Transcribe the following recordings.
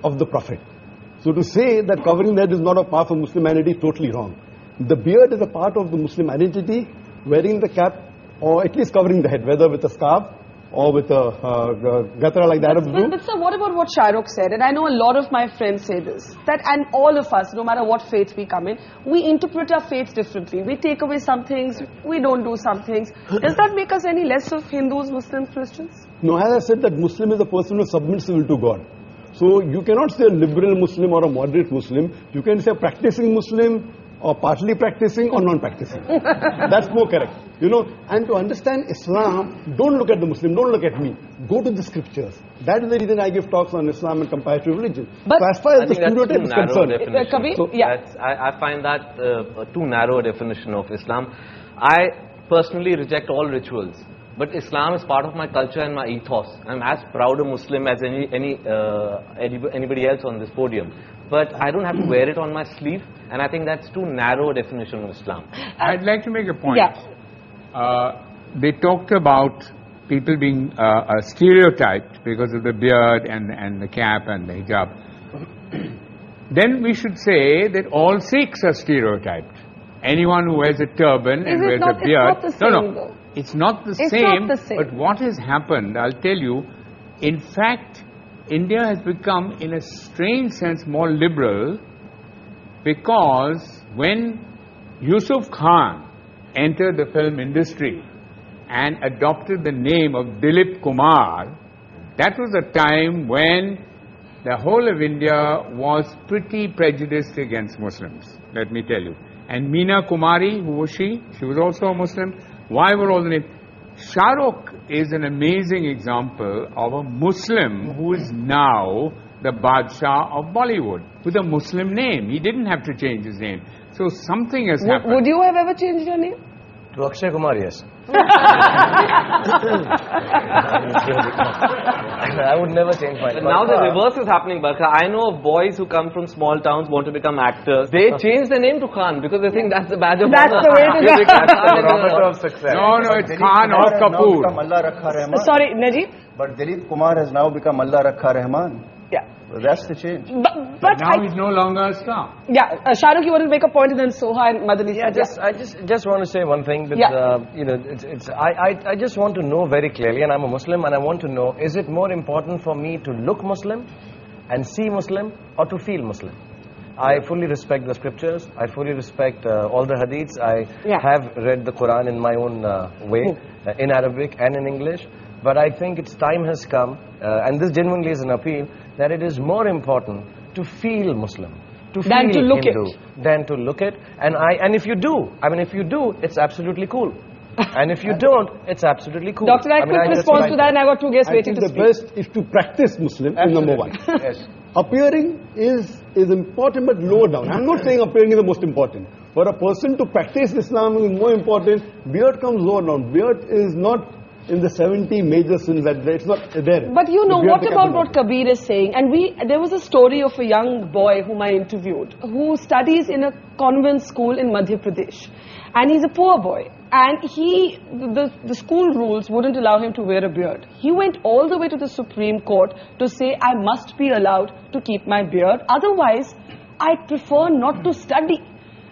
of the Prophet. So to say that covering the head is not a part of Muslimanity is totally wrong. The beard is a part of the Muslim identity. Wearing the cap, or at least covering the head, whether with a scarf or with a gatra like the Arabs do. But sir, what about what Shahrukh said? And I know a lot of my friends say this, that and all of us, no matter what faith we come in, we interpret our faith differently. We take away some things, we don't do some things. Does that make us any less of Hindus, Muslims, Christians? No, as I said, that Muslim is a person who submits will to God. So you cannot say a liberal Muslim or a moderate Muslim. You can say a practicing Muslim or partly practicing or non-practicing. That's more correct. You know, and to understand Islam, don't look at the Muslim, don't look at me. Go to the scriptures. That is the reason I give talks on Islam and comparative religion. But so as far as the stereotype is concerned, I find that too narrow a definition of Islam. I personally reject all rituals. But Islam is part of my culture and my ethos. I'm as proud a Muslim as anybody else on this podium. But I don't have to wear it on my sleeve, and I think that's too narrow a definition of Islam. I'd like to make a point. Yeah. They talked about people being stereotyped because of the beard and the cap and the hijab. Then we should say that all Sikhs are stereotyped. Anyone who wears a turban and wears a beard. It's not the same, though. It's not the same. But what has happened, I'll tell you, in fact, India has become, in a strange sense, more liberal, because when Yusuf Khan entered the film industry and adopted the name of Dilip Kumar, that was a time when the whole of India was pretty prejudiced against Muslims, let me tell you. And Meena Kumari, who was she? She was also a Muslim. Why were all the names? Shahrukh is an amazing example of a Muslim who is now the Badshah of Bollywood with a Muslim name. He didn't have to change his name. So something has happened. Would you have ever changed your name? To Akshay Kumar, yes. I would never change my name. Now the reverse is happening, Barkha. I know of boys who come from small towns, want to become actors. They change their name to Khan because they think that's the badge of honor. That's the way to go. That's the barometer of success. No, it's Khan or Kapoor. Sorry, Najib? But Dilip Kumar has now become Allah Rakha Rahman. Yeah. Well, that's the change. But now he's no longer a star. Yeah, Shahrukh, you want to make a point, and then Soha and Madani. Yeah, I just want to say one thing. That, you know, I just want to know very clearly, and I'm a Muslim, and I want to know: is it more important for me to look Muslim and see Muslim, or to feel Muslim? I fully respect the scriptures. I fully respect all the hadiths. I have read the Quran in my own way, in Arabic and in English. But I think its time has come, and this genuinely is an appeal, that it is more important to feel Muslim, to feel Hindu, than to look it. And if you do, it's absolutely cool. And if you don't, it's absolutely cool. Doctor, I quick response to that, and I got two guests waiting to speak. The best is to practice Muslim, is number one. Yes. Appearing is important, but lower down. I'm not saying appearing is the most important. For a person to practice Islam is more important. Beard comes lower down. Beard is not in the 70 major sins, that it's not there. But you know, what about what Kabir is saying? And there was a story of a young boy whom I interviewed, who studies in a convent school in Madhya Pradesh. And he's a poor boy. And the school rules wouldn't allow him to wear a beard. He went all the way to the Supreme Court to say, I must be allowed to keep my beard. Otherwise, I prefer not to study.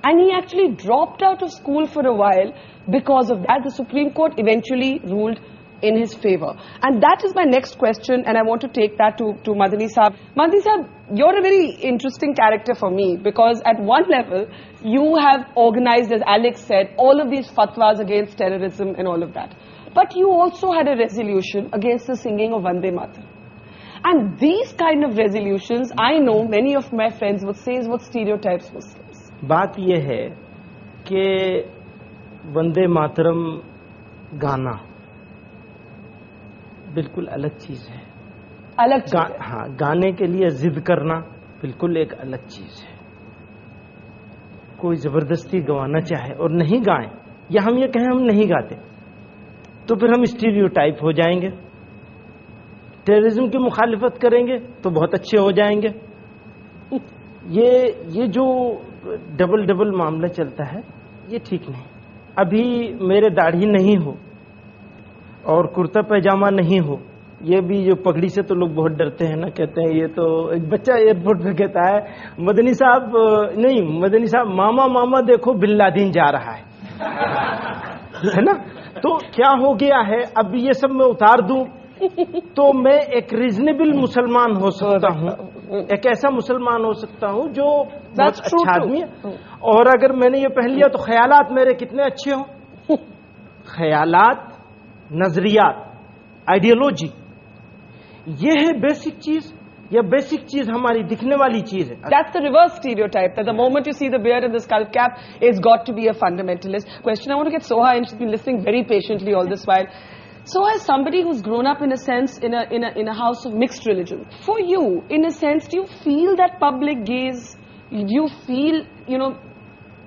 And he actually dropped out of school for a while because of that. The Supreme Court eventually ruled in his favor. And that is my next question, and I want to take that to Madani Saab. Madani Saab, you're a very interesting character for me, because at one level, you have organized, as Alex said, all of these fatwas against terrorism and all of that. But you also had a resolution against the singing of Vande Mataram. And these kind of resolutions, I know many of my friends would say, is what stereotypes Muslims. बात यह है कि वंदे मातरम गाना बिल्कुल अलग चीज़ है। अलग चीज़ है। हाँ, गाने के लिए जिद करना बिल्कुल एक अलग चीज़ है। कोई ज़बरदस्ती गवाना चाहे और नहीं गाएं, या हम ये कहें हम नहीं गाते, तो फिर हम स्टीरियोटाइप हो जाएंगे। टेररिज्म की मुखालिफत करेंगे तो बहुत अच्छे हो जाएंगे। ये जो डबल मामला चलता है, ये ठीक नहीं। अभी मेरे दाढ़ी नहीं हो और कुर्ता पैजामा नहीं हो ये भी जो पगड़ी से तो लोग बहुत डरते हैं ना, कहते हैं ये तो, एक बच्चा एयरपोर्ट पे कहता है मदनी साहब, नहीं मदनी साहब, मामा मामा देखो बिन लादेन जा रहा है ना। तो क्या हो गया है, अब ये सब मैं उतार दूं तो मैं एक रीजनेबल मुसलमान हो सकता हूँ, एक ऐसा मुसलमान हो सकता हूँ जो बहुत अच्छा आदमी है। और अगर मैंने ये पहन लिया तो ख्यालात मेरे कितने अच्छे हों, ख्यालात, नजरियात, आइडियोलॉजी, ये है बेसिक चीज, या बेसिक चीज हमारी दिखने वाली चीज है। That's the reverse stereotype, that the moment you see the beard and the skull cap, it's got to be a fundamentalist. Question, I want to get Soha in. She's been listening very patiently all this while. Soha, as somebody who's grown up in a sense in a house of mixed religion, for you, in a sense, do you feel that public gaze? Do you feel,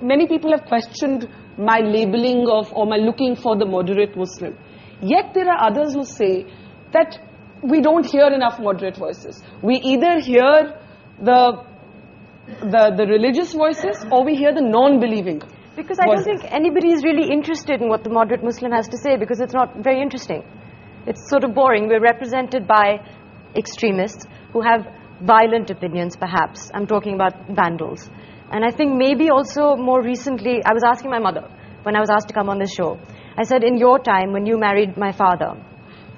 many people have questioned my labeling of, or my looking for the moderate Muslim. Yet there are others who say that we don't hear enough moderate voices. We either hear the religious voices or we hear the non-believing. Because I don't think anybody is really interested in what the moderate Muslim has to say, because it's not very interesting. It's sort of boring. We're represented by extremists who have violent opinions, perhaps. I'm talking about vandals. And I think maybe also more recently, I was asking my mother when I was asked to come on this show. I said, in your time when you married my father,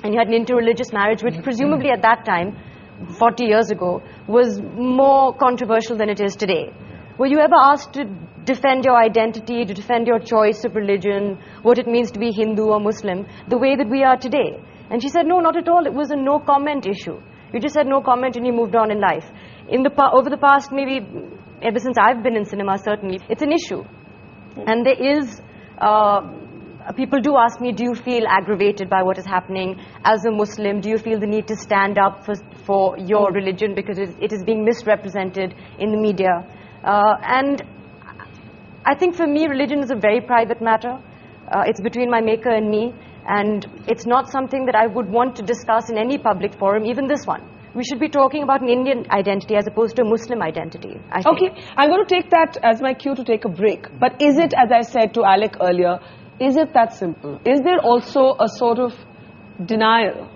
and you had an interreligious marriage, which presumably at that time, 40 years ago, was more controversial than it is today. Were you ever asked to defend your identity, to defend your choice of religion, what it means to be Hindu or Muslim, the way that we are today? And she said, no, not at all. It was a no comment issue. You just said no comment and you moved on in life. Over the past, maybe ever since I've been in cinema, certainly, it's an issue. And there is... people do ask me, do you feel aggravated by what is happening as a Muslim? Do you feel the need to stand up for your religion because it is being misrepresented in the media? And I think for me, religion is a very private matter. It's between my maker and me. And it's not something that I would want to discuss in any public forum, even this one. We should be talking about an Indian identity as opposed to a Muslim identity, I think. Okay, I'm going to take that as my cue to take a break. But is it, as I said to Alec earlier, is it that simple? Is there also a sort of denial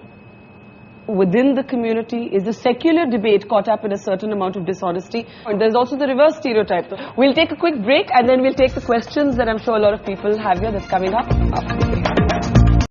within the community? Is the secular debate caught up in a certain amount of dishonesty? And there's also the reverse stereotype. We'll take a quick break and then we'll take the questions that I'm sure a lot of people have here that's coming up after.